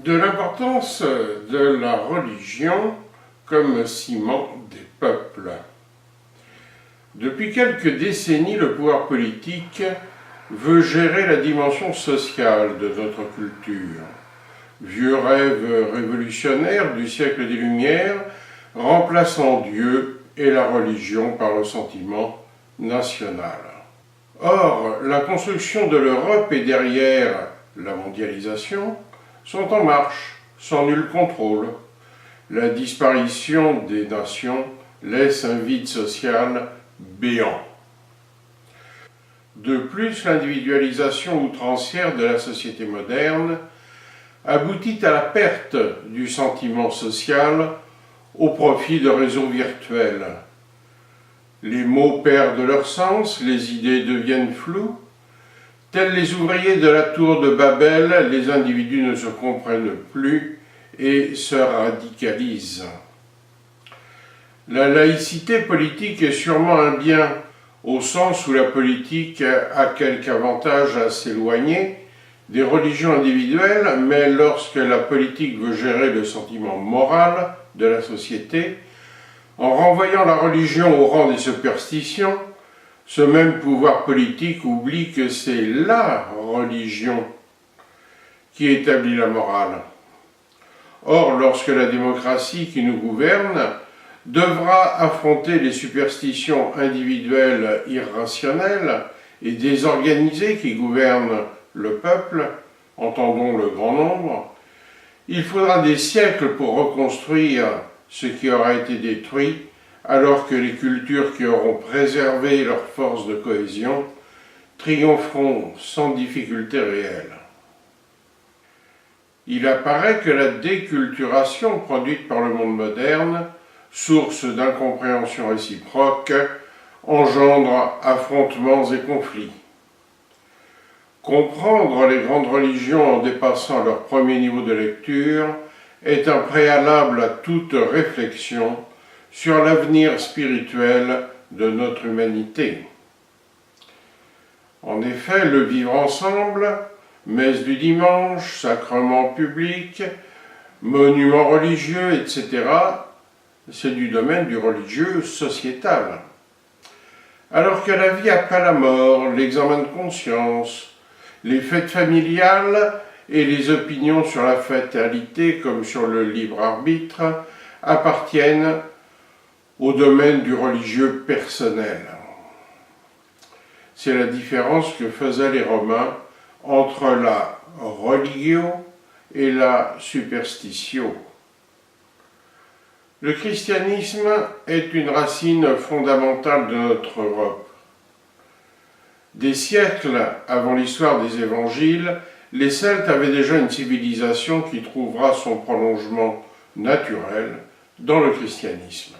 De l'importance de la religion comme ciment des peuples. Depuis quelques décennies, le pouvoir politique veut gérer la dimension sociale de notre culture. Vieux rêve révolutionnaire du siècle des Lumières, remplaçant Dieu et la religion par le sentiment national. Or, la construction de l'Europe et derrière la mondialisation sont en marche, sans nul contrôle. La disparition des nations laisse un vide social béant. De plus, l'individualisation outrancière de la société moderne aboutit à la perte du sentiment social au profit de réseaux virtuels. Les mots perdent leur sens, les idées deviennent floues. Tels les ouvriers de la tour de Babel, les individus ne se comprennent plus et se radicalisent. La laïcité politique est sûrement un bien, au sens où la politique a quelque avantage à s'éloigner des religions individuelles, mais lorsque la politique veut gérer le sentiment moral de la société, en renvoyant la religion au rang des superstitions, ce même pouvoir politique oublie que c'est la religion qui établit la morale. Or, lorsque la démocratie qui nous gouverne devra affronter les superstitions individuelles irrationnelles et désorganisées qui gouvernent le peuple, entendons le grand nombre, il faudra des siècles pour reconstruire ce qui aura été détruit, alors que les cultures qui auront préservé leur force de cohésion triompheront sans difficulté réelle. Il apparaît que la déculturation produite par le monde moderne, source d'incompréhension réciproque, engendre affrontements et conflits. Comprendre les grandes religions en dépassant leur premier niveau de lecture est un préalable à toute réflexion sur l'avenir spirituel de notre humanité. En effet, le vivre ensemble, messe du dimanche, sacrement public, monuments religieux, etc., c'est du domaine du religieux sociétal. Alors que la vie après la mort, l'examen de conscience, les fêtes familiales et les opinions sur la fatalité comme sur le libre arbitre appartiennent au domaine du religieux personnel. C'est la différence que faisaient les Romains entre la religio et la superstitio. Le christianisme est une racine fondamentale de notre Europe. Des siècles avant l'histoire des évangiles, les Celtes avaient déjà une civilisation qui trouvera son prolongement naturel dans le christianisme.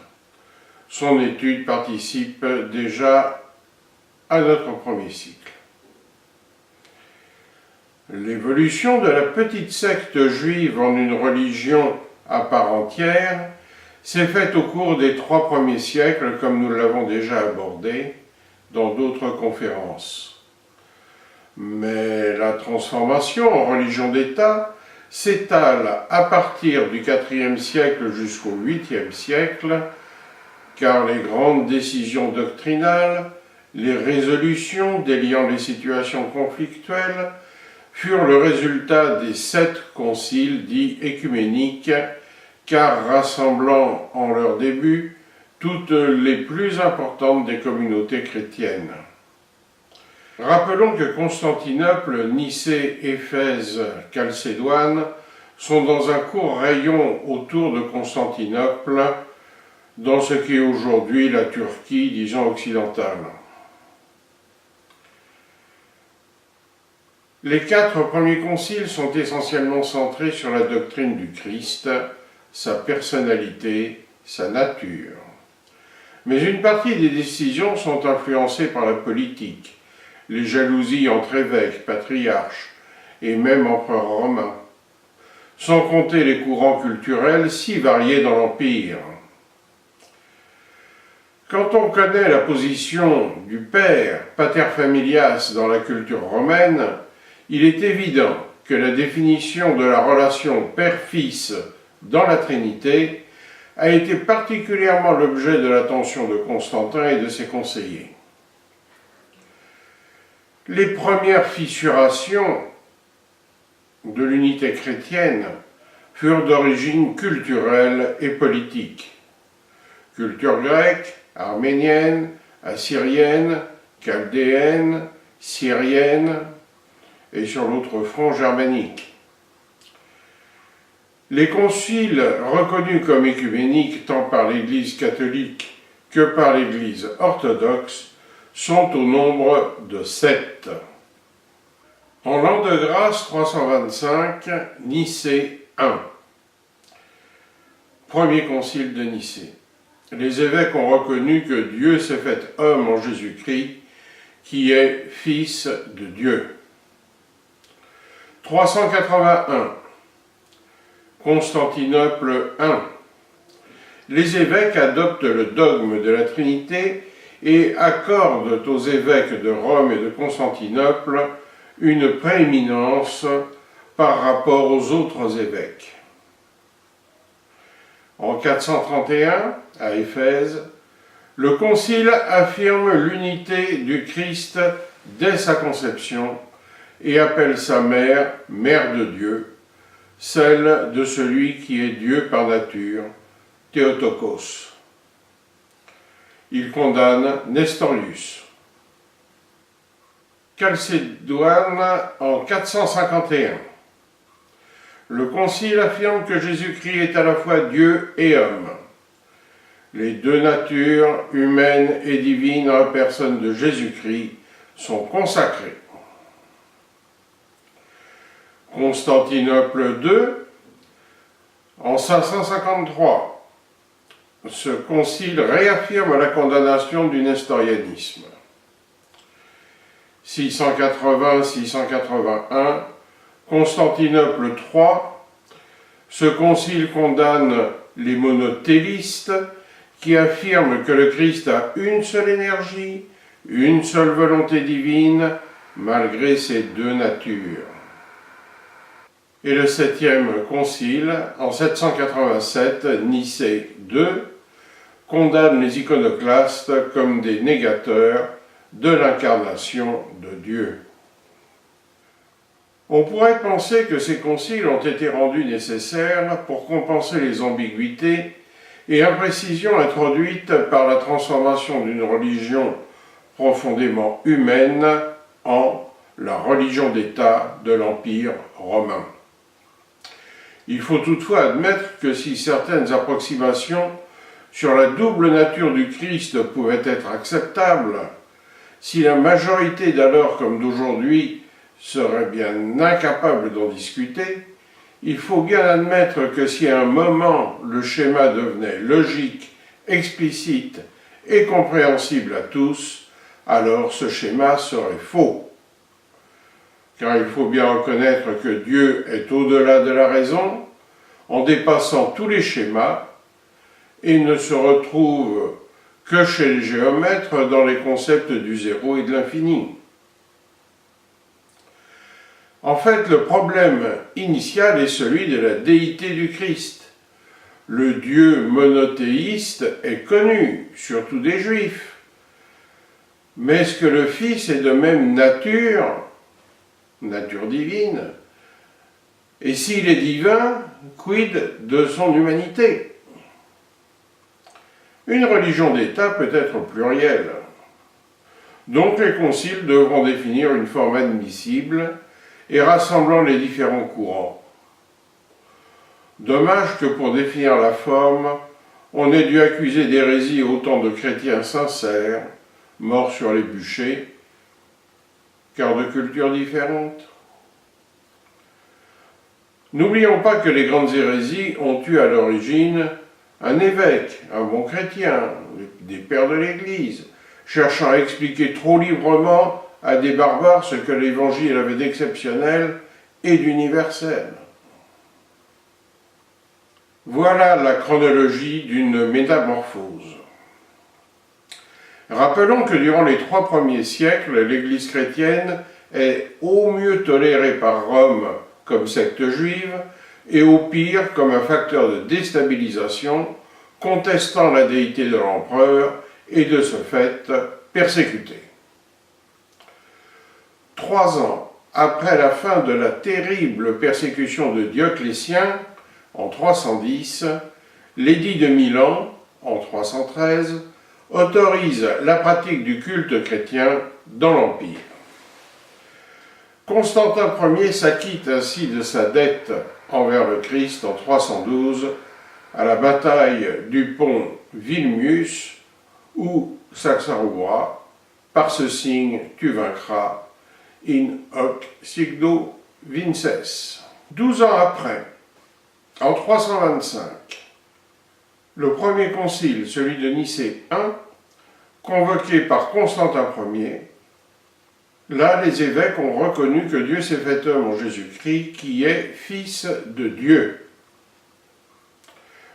Son étude participe déjà à notre premier cycle. L'évolution de la petite secte juive en une religion à part entière s'est faite au cours des 3 premiers siècles, comme nous l'avons déjà abordé dans d'autres conférences. Mais la transformation en religion d'État s'étale à partir du IVe siècle jusqu'au 8e siècle, car les grandes décisions doctrinales, les résolutions déliant les situations conflictuelles, furent le résultat des 7 conciles dits écuméniques, car rassemblant en leur début toutes les plus importantes des communautés chrétiennes. Rappelons que Constantinople, Nicée, Éphèse, Chalcédoine sont dans un court rayon autour de Constantinople, dans ce qui est aujourd'hui la Turquie, disons occidentale. Les 4 premiers conciles sont essentiellement centrés sur la doctrine du Christ, sa personnalité, sa nature. Mais une partie des décisions sont influencées par la politique, les jalousies entre évêques, patriarches et même empereurs romains, sans compter les courants culturels si variés dans l'Empire. Quand on connaît la position du père, pater familias, dans la culture romaine, il est évident que la définition de la relation Père-Fils dans la Trinité a été particulièrement l'objet de l'attention de Constantin et de ses conseillers. Les premières fissurations de l'unité chrétienne furent d'origine culturelle et politique. Culture grecque, arménienne, assyrienne, chaldéenne, syrienne et sur l'autre front germanique. Les conciles reconnus comme écuméniques tant par l'Église catholique que par l'Église orthodoxe sont au nombre de 7. En l'an de grâce 325, Nicée 1. Premier concile de Nicée. Les évêques ont reconnu que Dieu s'est fait homme en Jésus-Christ, qui est Fils de Dieu. 381. Constantinople 1. Les évêques adoptent le dogme de la Trinité et accordent aux évêques de Rome et de Constantinople une prééminence par rapport aux autres évêques. En 431, à Éphèse, le Concile affirme l'unité du Christ dès sa conception et appelle sa mère, Mère de Dieu, celle de celui qui est Dieu par nature, Théotokos. Il condamne Nestorius. Chalcédoine en 451. Le Concile affirme que Jésus-Christ est à la fois Dieu et homme. Les deux natures, humaine et divine, en la personne de Jésus-Christ, sont consacrées. Constantinople II, en 553. Ce concile réaffirme la condamnation du nestorianisme. 680-681, Constantinople III, ce concile condamne les monothélistes qui affirment que le Christ a une seule énergie, une seule volonté divine, malgré ses deux natures. Et le 7e concile, en 787, Nicée II, condamne les iconoclastes comme des négateurs de l'incarnation de Dieu. On pourrait penser que ces conciles ont été rendus nécessaires pour compenser les ambiguïtés et imprécisions introduites par la transformation d'une religion profondément humaine en la religion d'État de l'Empire romain. Il faut toutefois admettre que si certaines approximations sur la double nature du Christ pouvaient être acceptables, si la majorité d'alors comme d'aujourd'hui serait bien incapable d'en discuter, il faut bien admettre que si à un moment le schéma devenait logique, explicite et compréhensible à tous, alors ce schéma serait faux. Car il faut bien reconnaître que Dieu est au-delà de la raison, en dépassant tous les schémas, et ne se retrouve que chez les géomètres dans les concepts du zéro et de l'infini. En fait, le problème initial est celui de la déité du Christ. Le Dieu monothéiste est connu, surtout des Juifs. Mais est-ce que le Fils est de même nature divine? Et s'il est divin, quid de son humanité? Une religion d'État peut être plurielle. Donc les conciles devront définir une forme admissible et rassemblant les différents courants. Dommage que pour définir la forme, on ait dû accuser d'hérésie autant de chrétiens sincères, morts sur les bûchers, car de cultures différentes. N'oublions pas que les grandes hérésies ont eu à l'origine un évêque, un bon chrétien, des pères de l'Église, cherchant à expliquer trop librement à des barbares ce que l'Évangile avait d'exceptionnel et d'universel. Voilà la chronologie d'une métamorphose. Rappelons que durant les 3 premiers siècles, l'Église chrétienne est au mieux tolérée par Rome comme secte juive, et au pire comme un facteur de déstabilisation, contestant la déité de l'empereur et de ce fait persécuté. 3 ans après la fin de la terrible persécution de Dioclétien, en 310, l'édit de Milan, en 313, autorise la pratique du culte chrétien dans l'Empire. Constantin Ier s'acquitte ainsi de sa dette envers le Christ en 312 à la bataille du pont Vilmius, où Saxarubra, par ce signe tu vaincras, in hoc signo vinces. 12 ans après, en 325, le premier concile, celui de Nicée I, convoqué par Constantin Ier, là les évêques ont reconnu que Dieu s'est fait homme en Jésus-Christ, qui est Fils de Dieu.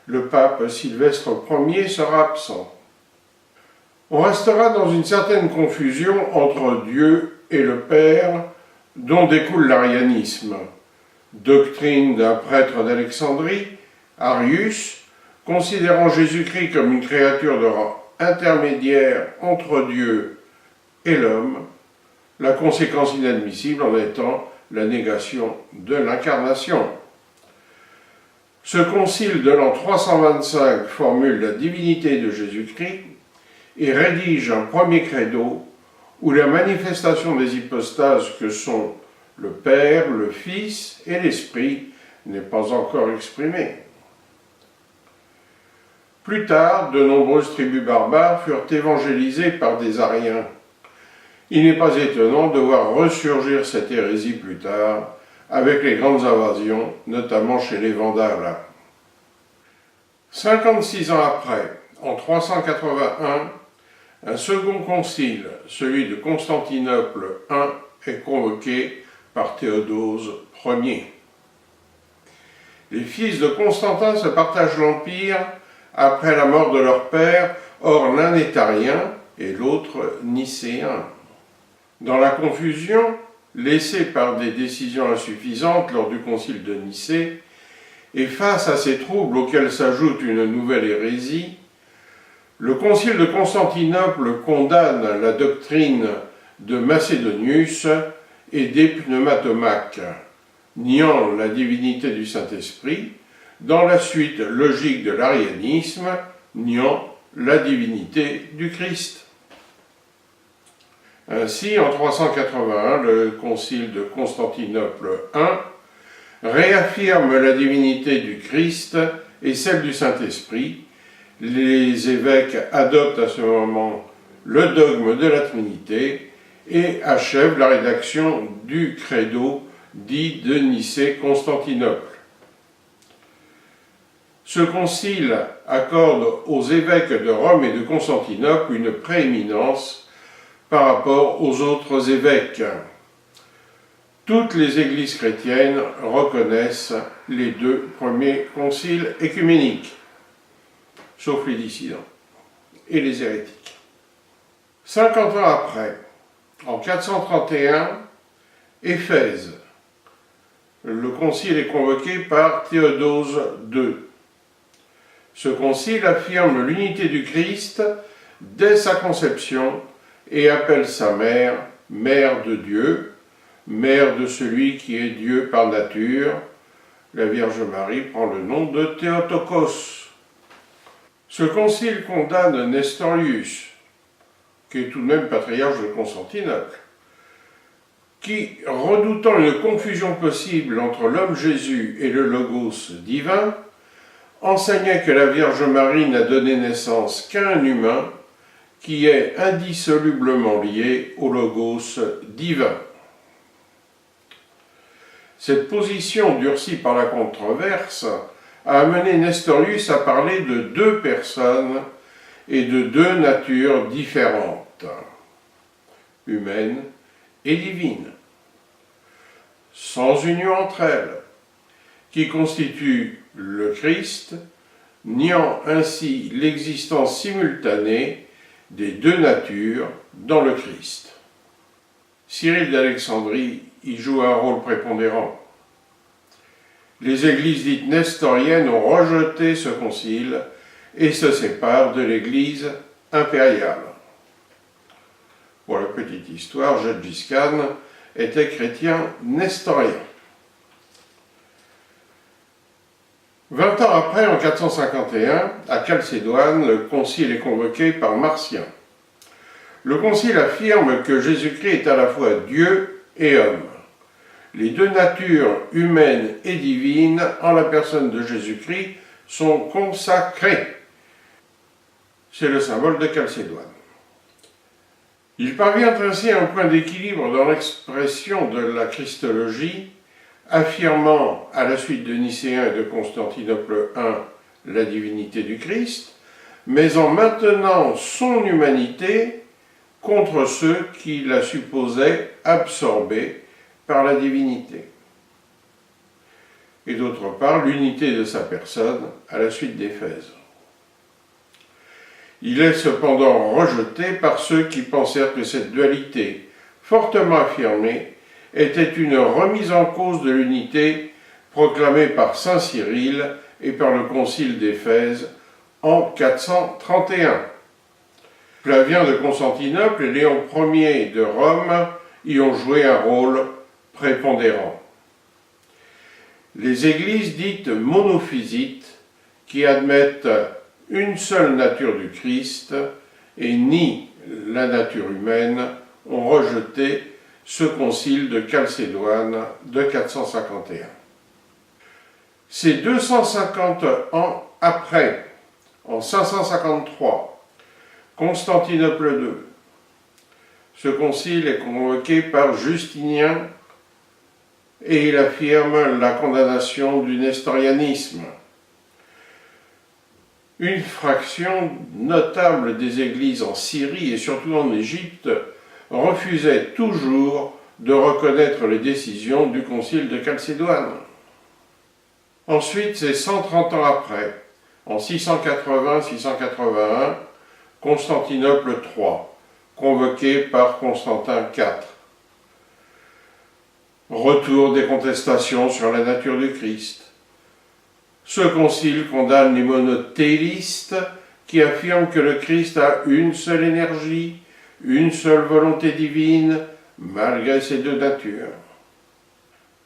Le pape Sylvestre Ier sera absent. On restera dans une certaine confusion entre Dieu et le Père, dont découle l'arianisme, doctrine d'un prêtre d'Alexandrie, Arius, considérant Jésus-Christ comme une créature de rang intermédiaire entre Dieu et l'homme, la conséquence inadmissible en étant la négation de l'incarnation. Ce concile de l'an 325 formule la divinité de Jésus-Christ et rédige un premier credo où la manifestation des hypostases que sont le Père, le Fils et l'Esprit n'est pas encore exprimée. Plus tard, de nombreuses tribus barbares furent évangélisées par des Ariens. Il n'est pas étonnant de voir ressurgir cette hérésie plus tard, avec les grandes invasions, notamment chez les Vandales. 56 ans après, en 381, un second concile, celui de Constantinople I, est convoqué par Théodose Ier. Les fils de Constantin se partagent l'empire après la mort de leur père, or l'un est arien et l'autre nicéen. Dans la confusion, laissée par des décisions insuffisantes lors du concile de Nicée, et face à ces troubles auxquels s'ajoute une nouvelle hérésie, le concile de Constantinople condamne la doctrine de Macédonius et des pneumatomaques, niant la divinité du Saint-Esprit, dans la suite logique de l'arianisme, niant la divinité du Christ. Ainsi, en 381, le concile de Constantinople I réaffirme la divinité du Christ et celle du Saint-Esprit. Les évêques adoptent à ce moment le dogme de la Trinité et achèvent la rédaction du credo dit de Nicée-Constantinople. Ce concile accorde aux évêques de Rome et de Constantinople une prééminence par rapport aux autres évêques. Toutes les églises chrétiennes reconnaissent les 2 premiers conciles œcuméniques, sauf les dissidents et les hérétiques. 50 ans après, en 431, Éphèse, le concile est convoqué par Théodose II. Ce concile affirme l'unité du Christ dès sa conception et appelle sa mère « mère de Dieu », mère de celui qui est Dieu par nature. La Vierge Marie prend le nom de Théotokos. Ce concile condamne Nestorius, qui est tout de même patriarche de Constantinople, qui, redoutant une confusion possible entre l'homme Jésus et le Logos divin, enseignait que la Vierge Marie n'a donné naissance qu'à un humain qui est indissolublement lié au Logos divin. Cette position, durcie par la controverse, a amené Nestorius à parler de 2 personnes et de 2 natures différentes, humaines et divines, sans union entre elles, qui constituent le Christ, niant ainsi l'existence simultanée des 2 natures dans le Christ. Cyril d'Alexandrie y joue un rôle prépondérant. Les églises dites nestoriennes ont rejeté ce concile et se séparent de l'église impériale. Pour la petite histoire, Gengis Khan était chrétien nestorien. 20 ans après, en 451, à Chalcédoine, le concile est convoqué par Marcien. Le concile affirme que Jésus-Christ est à la fois Dieu et homme. Les deux natures humaines et divines, en la personne de Jésus-Christ, sont consacrées. C'est le symbole de Chalcédoine. Il parvient ainsi à un point d'équilibre dans l'expression de la Christologie, affirmant, à la suite de Nicéen et de Constantinople I, la divinité du Christ, mais en maintenant son humanité contre ceux qui la supposaient absorbée par la divinité. Et d'autre part, l'unité de sa personne à la suite d'Éphèse. Il est cependant rejeté par ceux qui pensèrent que cette dualité, fortement affirmée, était une remise en cause de l'unité proclamée par saint Cyril et par le concile d'Éphèse en 431. Flavien de Constantinople et Léon Ier de Rome y ont joué un rôle prépondérant. Les églises dites monophysites, qui admettent une seule nature du Christ et nient la nature humaine, ont rejeté ce concile de Chalcédoine de 451. C'est 250 ans après, en 553, Constantinople II. Ce concile est convoqué par Justinien et il affirme la condamnation du nestorianisme. Une fraction notable des églises en Syrie et surtout en Égypte refusait toujours de reconnaître les décisions du concile de Chalcédoine. Ensuite, c'est 130 ans après, en 680-681, Constantinople III, convoqué par Constantin IV. Retour des contestations sur la nature du Christ. Ce concile condamne les monothéistes qui affirment que le Christ a une seule énergie, une seule volonté divine, malgré ces deux natures.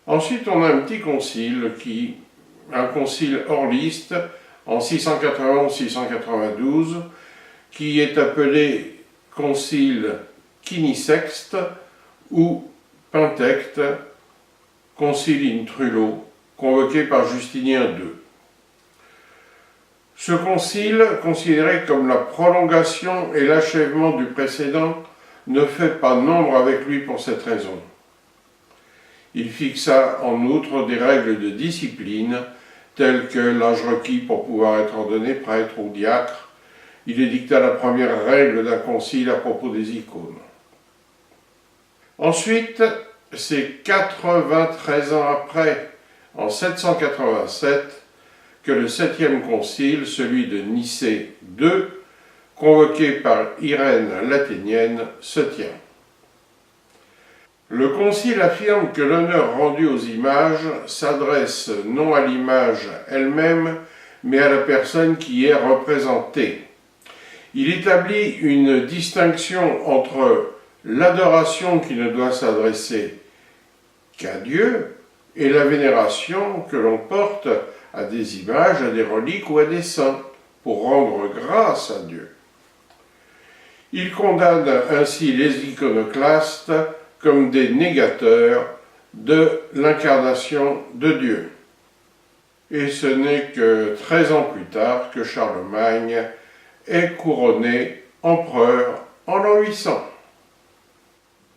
Ensuite, on a un petit concile, un concile orliste, en 691-692, qui est appelé concile quinisexte ou pentecte, concile in Trullo, convoqué par Justinien II. Ce concile, considéré comme la prolongation et l'achèvement du précédent, ne fait pas nombre avec lui pour cette raison. Il fixa en outre des règles de discipline, telles que l'âge requis pour pouvoir être ordonné prêtre ou diacre. Il édicta la première règle d'un concile à propos des icônes. Ensuite, c'est 93 ans après, en 787, que le 7e concile, celui de Nicée II, convoqué par Irène l'Athénienne, se tient. Le concile affirme que l'honneur rendu aux images s'adresse non à l'image elle-même, mais à la personne qui y est représentée. Il établit une distinction entre l'adoration qui ne doit s'adresser qu'à Dieu et la vénération que l'on porte à des images, à des reliques ou à des saints, pour rendre grâce à Dieu. Il condamne ainsi les iconoclastes comme des négateurs de l'incarnation de Dieu. Et ce n'est que 13 ans plus tard que Charlemagne est couronné empereur en l'an 800.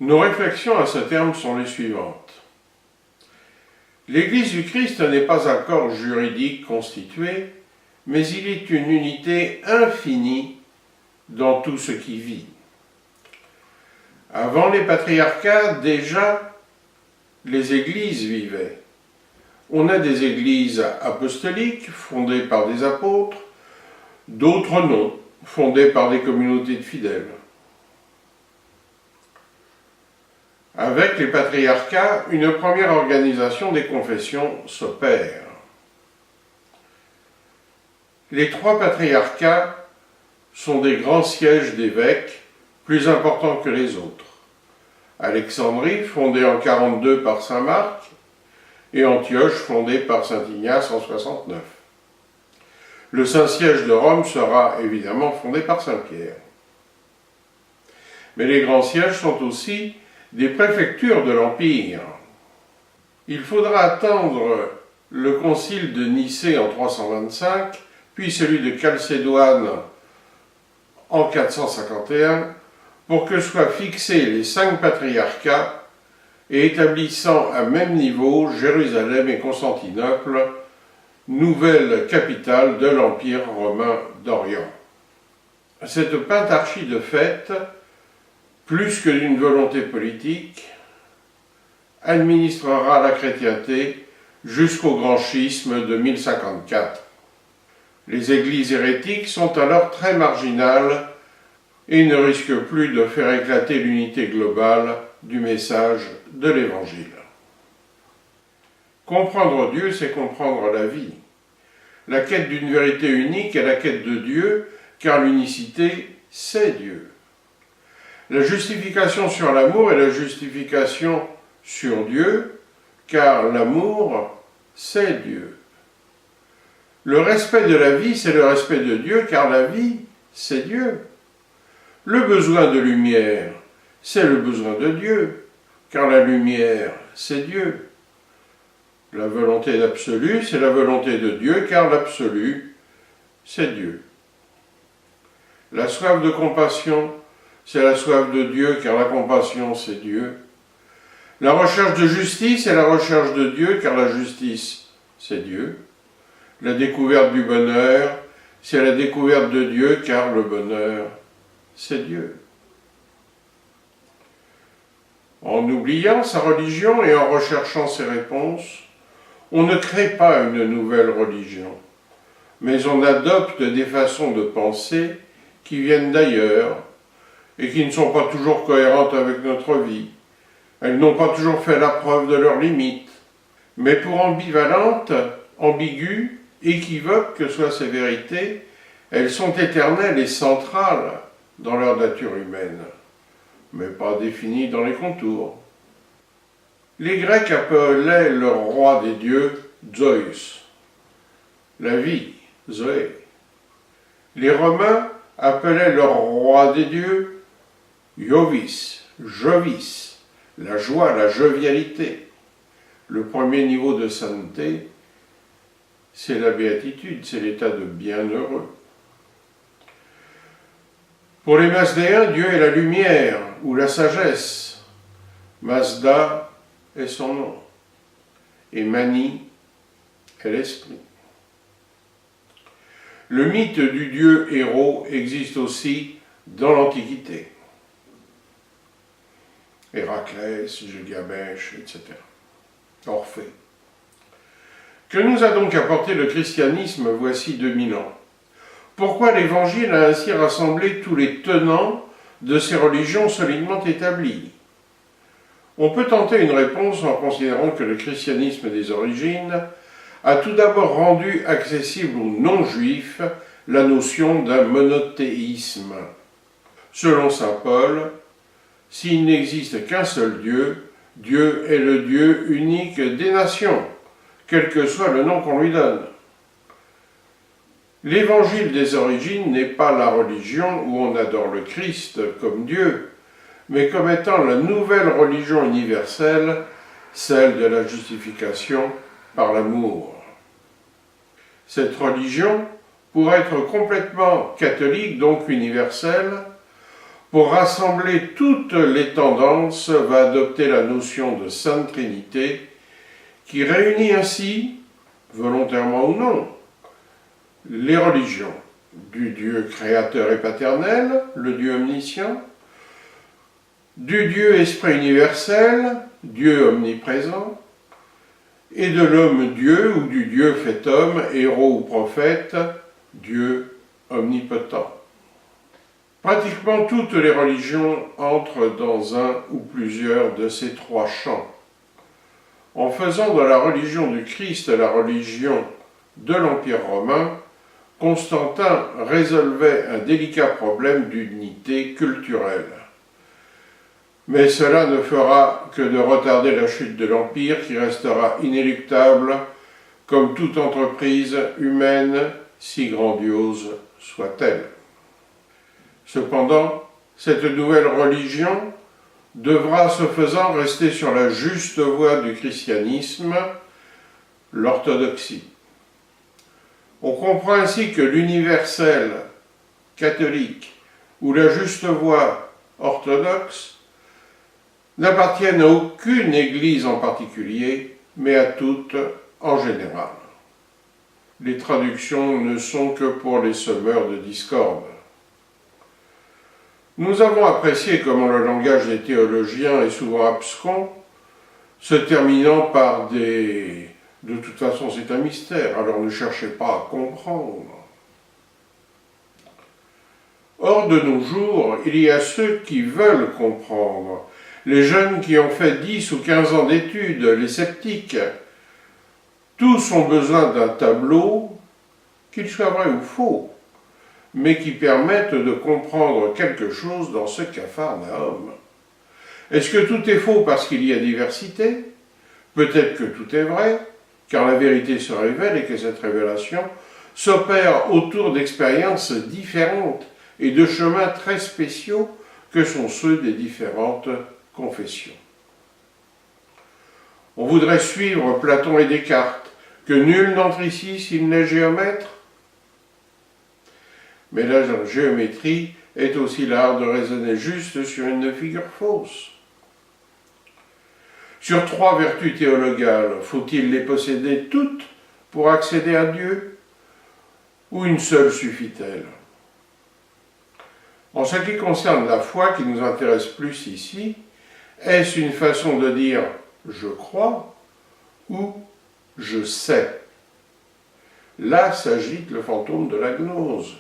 Nos réflexions à ce terme sont les suivantes. L'Église du Christ n'est pas un corps juridique constitué, mais il est une unité infinie dans tout ce qui vit. Avant les patriarcats, déjà, les églises vivaient. On a des églises apostoliques fondées par des apôtres, d'autres non, fondées par des communautés de fidèles. Avec les patriarcats, une première organisation des confessions s'opère. Les trois patriarcats sont des grands sièges d'évêques, plus importants que les autres. Alexandrie, fondée en 42 par saint Marc, et Antioche, fondée par saint Ignace en 69. Le Saint-Siège de Rome sera évidemment fondé par saint Pierre. Mais les grands sièges sont aussi des préfectures de l'Empire. Il faudra attendre le concile de Nicée en 325, puis celui de Chalcédoine en 451, pour que soient fixés les 5 patriarcats et établissant à même niveau Jérusalem et Constantinople, nouvelle capitale de l'Empire romain d'Orient. Cette pentarchie de fait, plus que d'une volonté politique, administrera la chrétienté jusqu'au grand schisme de 1054. Les églises hérétiques sont alors très marginales et ne risquent plus de faire éclater l'unité globale du message de l'Évangile. Comprendre Dieu, c'est comprendre la vie. La quête d'une vérité unique est la quête de Dieu, car l'unicité, c'est Dieu. La justification sur l'amour est la justification sur Dieu, car l'amour, c'est Dieu. Le respect de la vie, c'est le respect de Dieu, car la vie, c'est Dieu. Le besoin de lumière, c'est le besoin de Dieu, car la lumière, c'est Dieu. La volonté d'absolu, c'est la volonté de Dieu, car l'absolu, c'est Dieu. La soif de compassion, c'est la soif de Dieu, car la compassion, c'est Dieu. La recherche de justice est la recherche de Dieu, car la justice, c'est Dieu. La découverte du bonheur, c'est la découverte de Dieu, car le bonheur, c'est Dieu. En oubliant sa religion et en recherchant ses réponses, on ne crée pas une nouvelle religion, mais on adopte des façons de penser qui viennent d'ailleurs et qui ne sont pas toujours cohérentes avec notre vie. Elles n'ont pas toujours fait la preuve de leurs limites, mais pour ambivalentes, ambiguës, équivoques que soient ces vérités, elles sont éternelles et centrales dans leur nature humaine, mais pas définies dans les contours. Les Grecs appelaient leur roi des dieux Zeus, la vie, Zoé. Les Romains appelaient leur roi des dieux Jovis, Jovis, la joie, la jovialité. Le premier niveau de sainteté, c'est la béatitude, c'est l'état de bienheureux. Pour les Mazdéens, Dieu est la lumière ou la sagesse. Mazda est son nom. Et Mani est l'esprit. Le mythe du dieu héros existe aussi dans l'Antiquité. Héraclès, Gilgamesh, etc. Orphée. Que nous a donc apporté le christianisme voici 2000 ans? Pourquoi l'Évangile a ainsi rassemblé tous les tenants de ces religions solidement établies? On peut tenter une réponse en considérant que le christianisme des origines a tout d'abord rendu accessible aux non-juifs la notion d'un monothéisme. Selon saint Paul, s'il n'existe qu'un seul Dieu, Dieu est le Dieu unique des nations, quel que soit le nom qu'on lui donne. L'évangile des origines n'est pas la religion où on adore le Christ comme Dieu, mais comme étant la nouvelle religion universelle, celle de la justification par l'amour. Cette religion, pour être complètement catholique, donc universelle, pour rassembler toutes les tendances, va adopter la notion de Sainte Trinité, qui réunit ainsi, volontairement ou non, les religions du Dieu créateur et paternel, le Dieu omniscient, du Dieu esprit universel, Dieu omniprésent, et de l'homme Dieu ou du Dieu fait homme, héros ou prophète, Dieu omnipotent. Pratiquement toutes les religions entrent dans un ou plusieurs de ces trois champs. En faisant de la religion du Christ la religion de l'Empire romain, Constantin résolvait un délicat problème d'unité culturelle. Mais cela ne fera que de retarder la chute de l'Empire qui restera inéluctable comme toute entreprise humaine, si grandiose soit-elle. Cependant, cette nouvelle religion devra, ce faisant, rester sur la juste voie du christianisme, l'orthodoxie. On comprend ainsi que l'universel catholique ou la juste voie orthodoxe n'appartiennent à aucune église en particulier, mais à toutes en général. Les traductions ne sont que pour les semeurs de discorde. Nous avons apprécié comment le langage des théologiens est souvent abscon, se terminant par des... De toute façon, c'est un mystère, alors ne cherchez pas à comprendre. Or, de nos jours, il y a ceux qui veulent comprendre, les jeunes qui ont fait 10 ou 15 ans d'études, les sceptiques. Tous ont besoin d'un tableau, qu'il soit vrai ou faux, mais qui permette de comprendre quelque chose dans ce Capharnaüm. Est-ce que tout est faux parce qu'il y a diversité? Peut-être que tout est vrai, car la vérité se révèle et que cette révélation s'opère autour d'expériences différentes et de chemins très spéciaux que sont ceux des différentes confessions. On voudrait suivre Platon et Descartes, que nul n'entre ici s'il n'est géomètre. Mais la géométrie est aussi l'art de raisonner juste sur une figure fausse. Sur 3 vertus théologales, faut-il les posséder toutes pour accéder à Dieu? Ou une seule suffit-elle? En ce qui concerne la foi qui nous intéresse plus ici, est-ce une façon de dire « je crois » ou « je sais ». Là s'agite le fantôme de la gnose.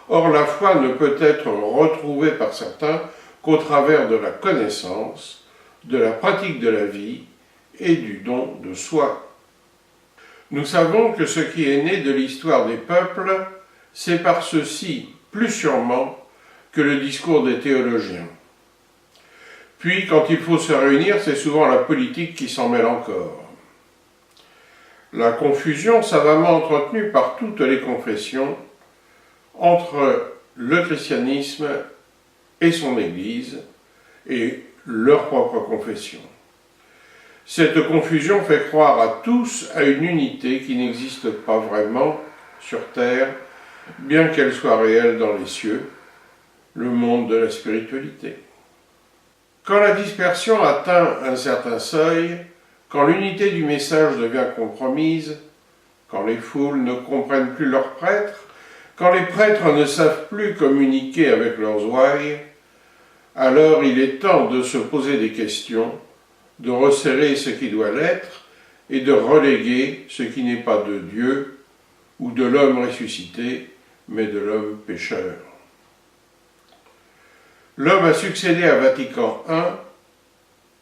Or, la foi ne peut être retrouvée par certains qu'au travers de la connaissance, de la pratique de la vie et du don de soi. Nous savons que ce qui est né de l'histoire des peuples, c'est par ceci, plus sûrement, que le discours des théologiens. Puis, quand il faut se réunir, c'est souvent la politique qui s'en mêle encore. La confusion savamment entretenue par toutes les confessions entre le christianisme et son Église et leur propre confession. Cette confusion fait croire à tous à une unité qui n'existe pas vraiment sur terre, bien qu'elle soit réelle dans les cieux, le monde de la spiritualité. Quand la dispersion atteint un certain seuil, quand l'unité du message devient compromise, quand les foules ne comprennent plus leurs prêtres, quand les prêtres ne savent plus communiquer avec leurs ouailles, alors il est temps de se poser des questions, de resserrer ce qui doit l'être et de reléguer ce qui n'est pas de Dieu ou de l'homme ressuscité, mais de l'homme pécheur. L'homme a succédé à Vatican I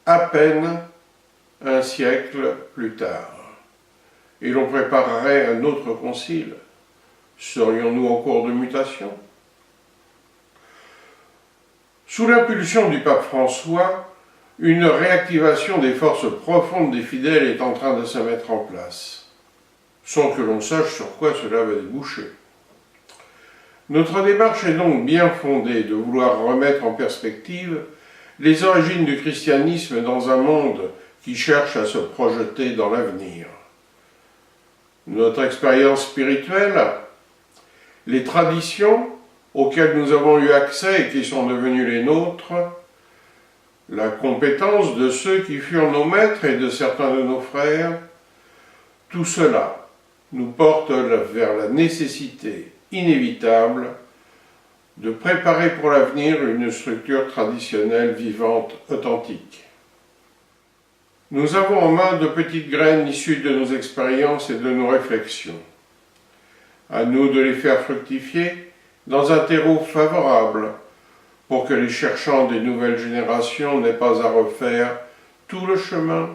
à peine un siècle plus tard, et l'on préparerait un autre concile. Serions-nous en cours de mutation? Sous l'impulsion du pape François, une réactivation des forces profondes des fidèles est en train de se mettre en place, sans que l'on sache sur quoi cela va déboucher. Notre démarche est donc bien fondée de vouloir remettre en perspective les origines du christianisme dans un monde qui cherche à se projeter dans l'avenir. Notre expérience spirituelle, les traditions auxquelles nous avons eu accès et qui sont devenues les nôtres, la compétence de ceux qui furent nos maîtres et de certains de nos frères, tout cela nous porte vers la nécessité inévitable de préparer pour l'avenir une structure traditionnelle vivante, authentique. Nous avons en main de petites graines issues de nos expériences et de nos réflexions. À nous de les faire fructifier dans un terreau favorable pour que les cherchants des nouvelles générations n'aient pas à refaire tout le chemin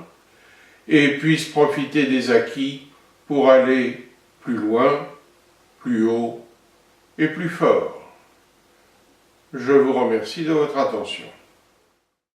et puissent profiter des acquis pour aller plus loin, plus haut et plus fort. Je vous remercie de votre attention.